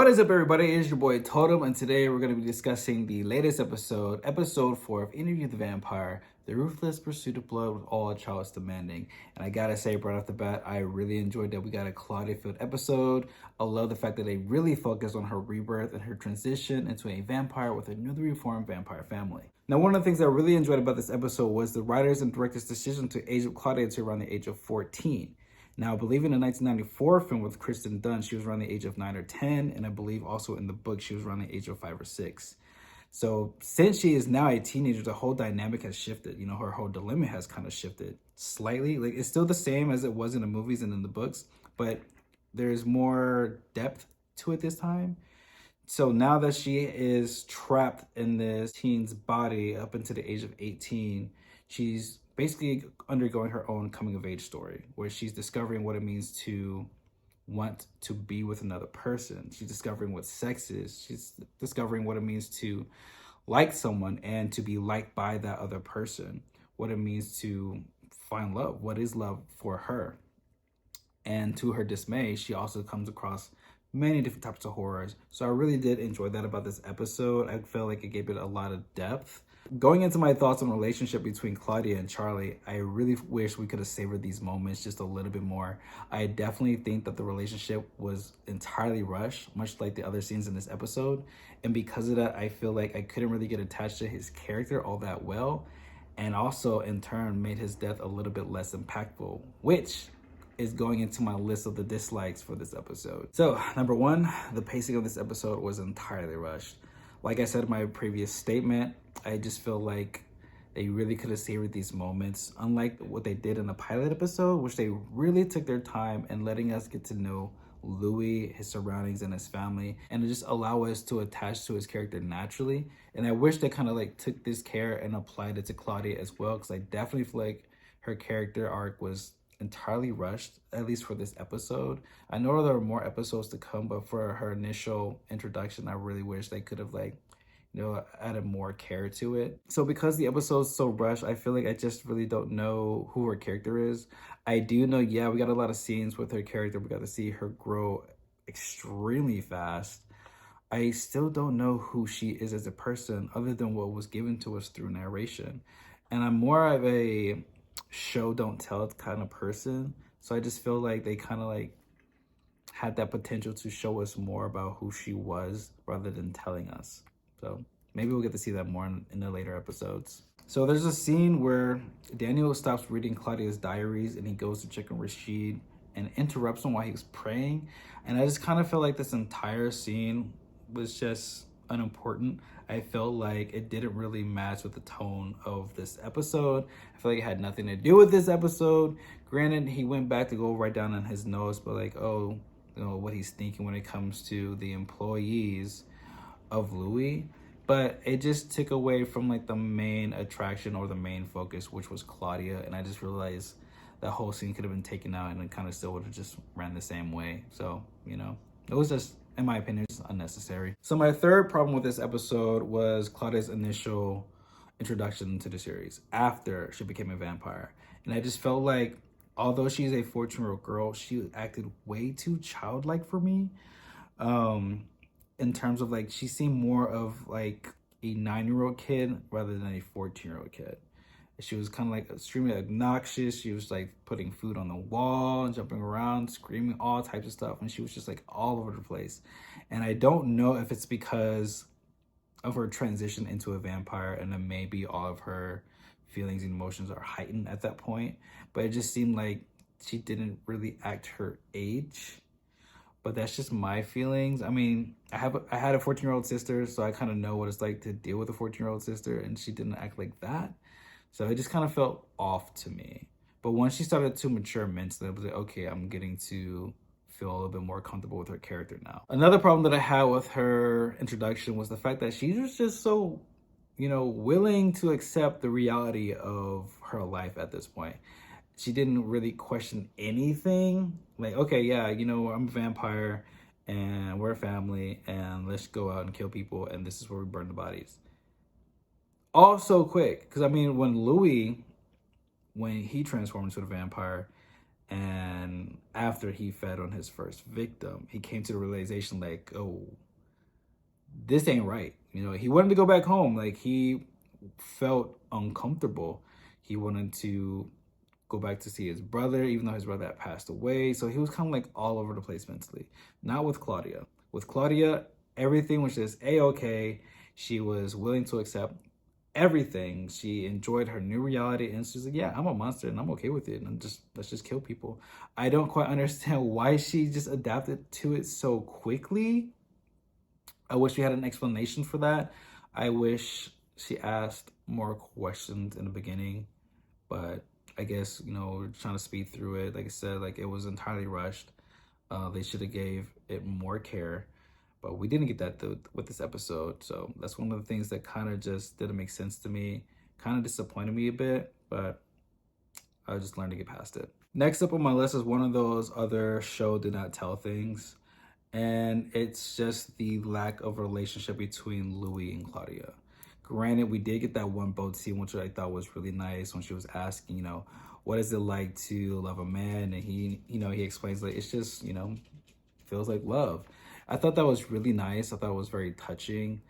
What is up, everybody? It's your boy Totem, and today we're going to be discussing the latest episode, episode 4 of Interview the Vampire, The Ruthless Pursuit of Blood with All a Child's Demanding. And I gotta say, right off the bat, I really enjoyed that we got a Claudia-filled episode. I love the fact that they really focused on her rebirth and her transition into a vampire with a newly reformed vampire family. Now, one of the things I really enjoyed about this episode was the writers and directors' decision to age up Claudia to around the age of 14. Now, I believe in the 1994 film with Kristen Dunst, she was around the age of 9 or 10, and I believe also in the book, she was around the age of 5 or 6. So since she is now a teenager, the whole dynamic has shifted. You know, her whole dilemma has kind of shifted slightly. Like, it's still the same as it was in the movies and in the books, but there's more depth to it this time. So now that she is trapped in this teen's body up into the age of 18, she's basically undergoing her own coming of age story where she's discovering what it means to want to be with another person. She's discovering what sex is. She's discovering what it means to like someone and to be liked by that other person. What it means to find love. What is love for her? And to her dismay, she also comes across many different types of horrors. So I really did enjoy that about this episode. I felt like it gave it a lot of depth. Going into my thoughts on the relationship between Claudia and Charlie, I really wish we could have savored these moments just a little bit more. I definitely think that the relationship was entirely rushed, much like the other scenes in this episode. And because of that, I feel like I couldn't really get attached to his character all that well. And also, in turn, made his death a little bit less impactful, which is going into my list of the dislikes for this episode. So, number one, the pacing of this episode was entirely rushed. Like I said in my previous statement, I just feel like they really could have savored these moments, unlike what they did in the pilot episode, which they really took their time in letting us get to know Louie, his surroundings, and his family, and to just allow us to attach to his character naturally. And I wish they kind of like took this care and applied it to Claudia as well, because I definitely feel like her character arc was entirely rushed, at least for this episode. I know there are more episodes to come, but for her initial introduction, I really wish they could have added more care to it. So because the episode's so rushed, I feel like I just really don't know who her character is. I do know, yeah, we got a lot of scenes with her character. We got to see her grow extremely fast. I still don't know who she is as a person other than what was given to us through narration. And I'm more of a show don't tell kind of person, so I just feel like they kind of like had that potential to show us more about who she was rather than telling us. So maybe we'll get to see that more in the later episodes. So there's a scene where Daniel stops reading Claudia's diaries and he goes to check on Rashid and interrupts him while he's praying, and I just kind of feel like this entire scene was just unimportant. I felt like it didn't really match with the tone of this episode. I feel like it had nothing to do with this episode. Granted, he went back to go write down on his notes, but like, oh, you know, what he's thinking when it comes to the employees of Louie. But it just took away from like the main attraction or the main focus, which was Claudia. And I just realized that whole scene could have been taken out and it kind of still would have just ran the same way. So, you know, it was just, in my opinion, it's unnecessary. So my third problem with this episode was Claudia's initial introduction to the series after she became a vampire. And I just felt like, although she's a 14-year-old girl, she acted way too childlike for me. In terms of like, she seemed more of like a 9-year-old kid rather than a 14-year-old kid. She was kind of like extremely obnoxious. She was like putting food on the wall and jumping around, screaming all types of stuff. And she was just like all over the place. And I don't know if it's because of her transition into a vampire and then maybe all of her feelings and emotions are heightened at that point. But it just seemed like she didn't really act her age. But that's just my feelings. I mean, I had a 14-year-old sister, so I kind of know what it's like to deal with a 14-year-old sister, and she didn't act like that. So it just kind of felt off to me. But once she started to mature mentally, I was like, okay, I'm getting to feel a little bit more comfortable with her character now. Another problem that I had with her introduction was the fact that she was just so, willing to accept the reality of her life at this point. She didn't really question anything. Like, okay, yeah, I'm a vampire and we're a family and let's go out and kill people and this is where we burn the bodies. All so quick. Because, I mean, when he transformed into a vampire and after he fed on his first victim. He came to the realization like, oh, this ain't right. You know, he wanted to go back home. Like, he felt uncomfortable. He wanted to go back to see his brother, even though his brother had passed away. So he was kind of like all over the place mentally. Not with Claudia. With Claudia, everything was just A-okay. She was willing to accept everything. She enjoyed her new reality, and she's like, yeah, I'm a monster and I'm okay with it. And let's just kill people. I don't quite understand why she just adapted to it so quickly. I wish we had an explanation for that. I wish she asked more questions in the beginning, but I guess, you know, trying to speed through it. Like I said, like, it was entirely rushed. They should have gave it more care, but we didn't get that with this episode. So that's one of the things that kind of just didn't make sense to me. Kind of disappointed me a bit, but I just learned to get past it. Next up on my list is one of those other show did not tell things. And it's just the lack of relationship between Louie and Claudia. Granted, we did get that one boat scene, which I thought was really nice, when she was asking, you know, what is it like to love a man? And he, you know, he explains, like, it's just, you know, feels like love. I thought that was really nice. I thought it was very touching.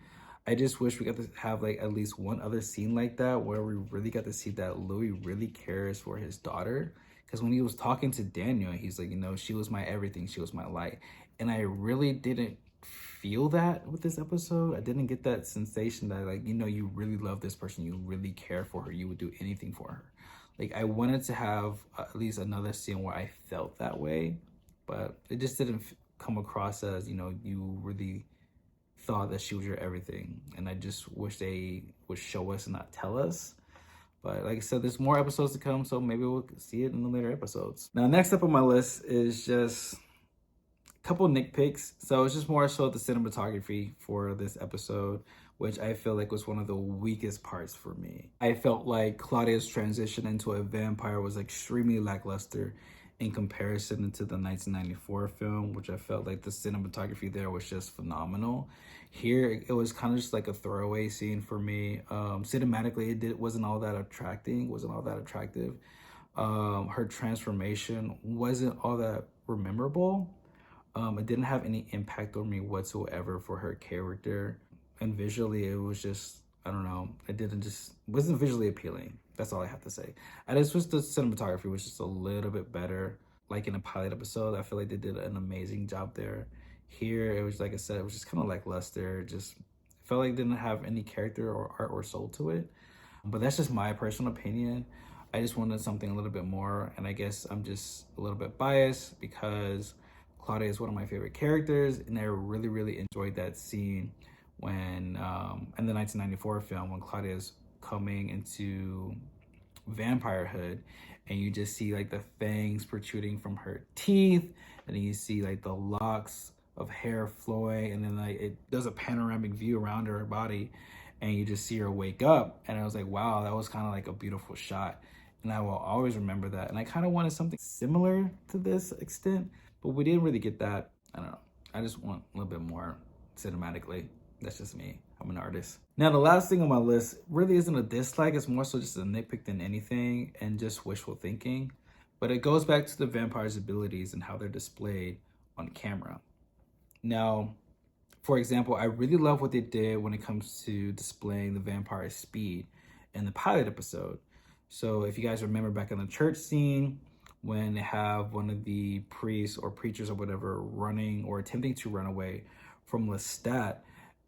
I just wish we got to have like at least one other scene like that where we really got to see that Louie really cares for his daughter. Because when he was talking to Daniel, he's like, you know, she was my everything. She was my light. And I really didn't feel that with this episode. I didn't get that sensation that, like, you know, you really love this person. You really care for her. You would do anything for her. Like, I wanted to have at least another scene where I felt that way. But it just didn't come across as, you know, you really thought that she was your everything. And I just wish they would show us and not tell us. But like I said, there's more episodes to come, so maybe we'll see it in the later episodes. Now, next up on my list is just a couple nitpicks. So it's just more so the cinematography for this episode, which I feel like was one of the weakest parts for me. I felt like Claudia's transition into a vampire was extremely lackluster in comparison to the 1994 film, which I felt like the cinematography there was just phenomenal. Here, it was kind of just like a throwaway scene for me. Cinematically, wasn't all that attractive. Her transformation wasn't all that memorable. It didn't have any impact on me whatsoever for her character. And visually, it was just, I don't know, wasn't visually appealing. That's all I have to say. I just wish the cinematography was just a little bit better. Like in a pilot episode, I feel like they did an amazing job there. Here, it was, like I said, it was just kind of lackluster. Just felt like it didn't have any character or art or soul to it. But that's just my personal opinion. I just wanted something a little bit more. And I guess I'm just a little bit biased because Claudia is one of my favorite characters. And I really, really enjoyed that scene when, in the 1994 film, when Claudia is coming into vampirehood, and you just see like the fangs protruding from her teeth, and then you see like the locks of hair flowing, and then like it does a panoramic view around her body, and you just see her wake up. And I was like, wow, that was kind of like a beautiful shot, and I will always remember that. And I kind of wanted something similar to this extent, but we didn't really get that. I don't know, I just want a little bit more cinematically. That's just me. I'm an artist. Now, the last thing on my list really isn't a dislike. It's more so just a nitpick than anything, and just wishful thinking. But it goes back to the vampire's abilities and how they're displayed on camera. Now, for example, I really love what they did when it comes to displaying the vampire's speed in the pilot episode. So if you guys remember back in the church scene, when they have one of the priests or preachers or whatever running or attempting to run away from lestat,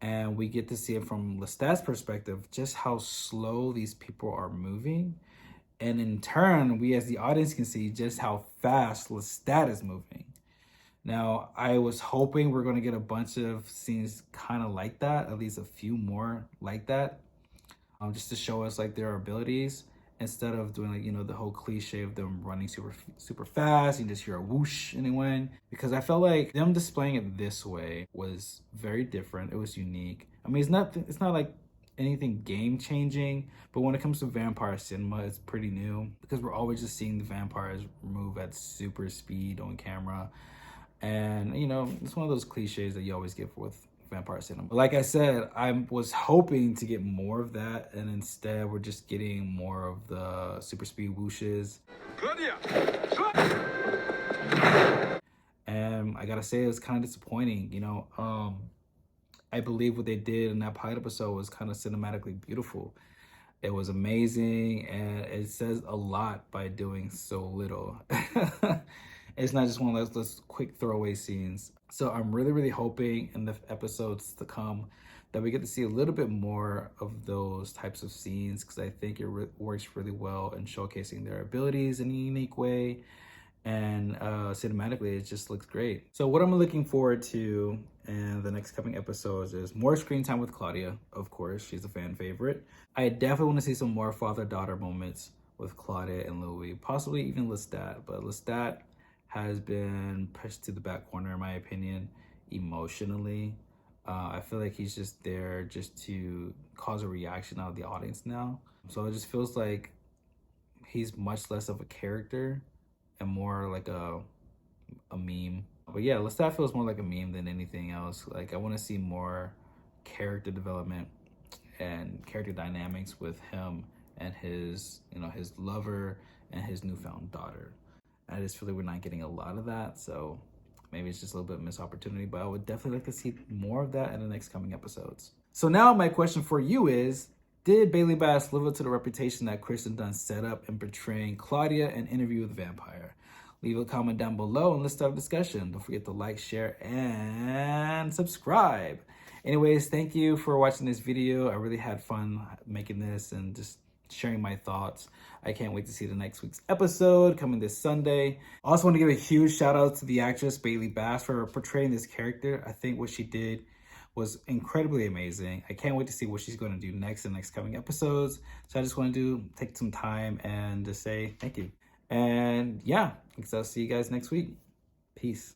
and we get to see it from Lestat's perspective, just how slow these people are moving. And in turn, we as the audience can see just how fast Lestat is moving. Now, I was hoping we're going to get a bunch of scenes kind of like that, at least a few more like that, just to show us like their abilities, instead of doing like, you know, the whole cliche of them running super fast. You just hear a whoosh and it went. Because I felt like them displaying it this way was very different. It was unique. I mean, it's not like anything game changing, but when it comes to vampire cinema, it's pretty new because we're always just seeing the vampires move at super speed on camera. And, you know, it's one of those cliches that you always get with vampire cinema. Like I said, I was hoping to get more of that, and instead we're just getting more of the super speed whooshes. Claudia. I gotta say, it was kind of disappointing. I believe what they did in that pilot episode was kind of cinematically beautiful. It was amazing, and it says a lot by doing so little. It's not just one of those quick throwaway scenes. So I'm really, really hoping in the episodes to come that we get to see a little bit more of those types of scenes, because I think it works really well in showcasing their abilities in a unique way. And cinematically, it just looks great. So what I'm looking forward to in the next coming episodes is more screen time with Claudia. Of course, she's a fan favorite. I definitely want to see some more father-daughter moments with Claudia and Louie, possibly even Lestat. But Lestat has been pushed to the back corner, in my opinion, emotionally. I feel like he's just there just to cause a reaction out of the audience now. So it just feels like he's much less of a character and more like a meme. But yeah, Lestat feels more like a meme than anything else. Like, I want to see more character development and character dynamics with him and his lover and his newfound daughter. I just feel like we're not getting a lot of that, so maybe it's just a little bit of missed opportunity, but I would definitely like to see more of that in the next coming episodes. So now my question for you is, did Bailey Bass live up to the reputation that Kristen Dunst set up in portraying Claudia in Interview with the Vampire? Leave a comment down below and let's start a discussion. Don't forget to like, share, and subscribe. Anyways, thank you for watching this video. I really had fun making this and just sharing my thoughts. I can't wait to see the next week's episode coming this Sunday. I also want to give a huge shout out to the actress Bailey Bass for portraying this character. I think what she did was incredibly amazing. I can't wait to see what she's going to do next in the next coming episodes. So I just want to take some time and just say thank you. And yeah, I'll see you guys next week. Peace.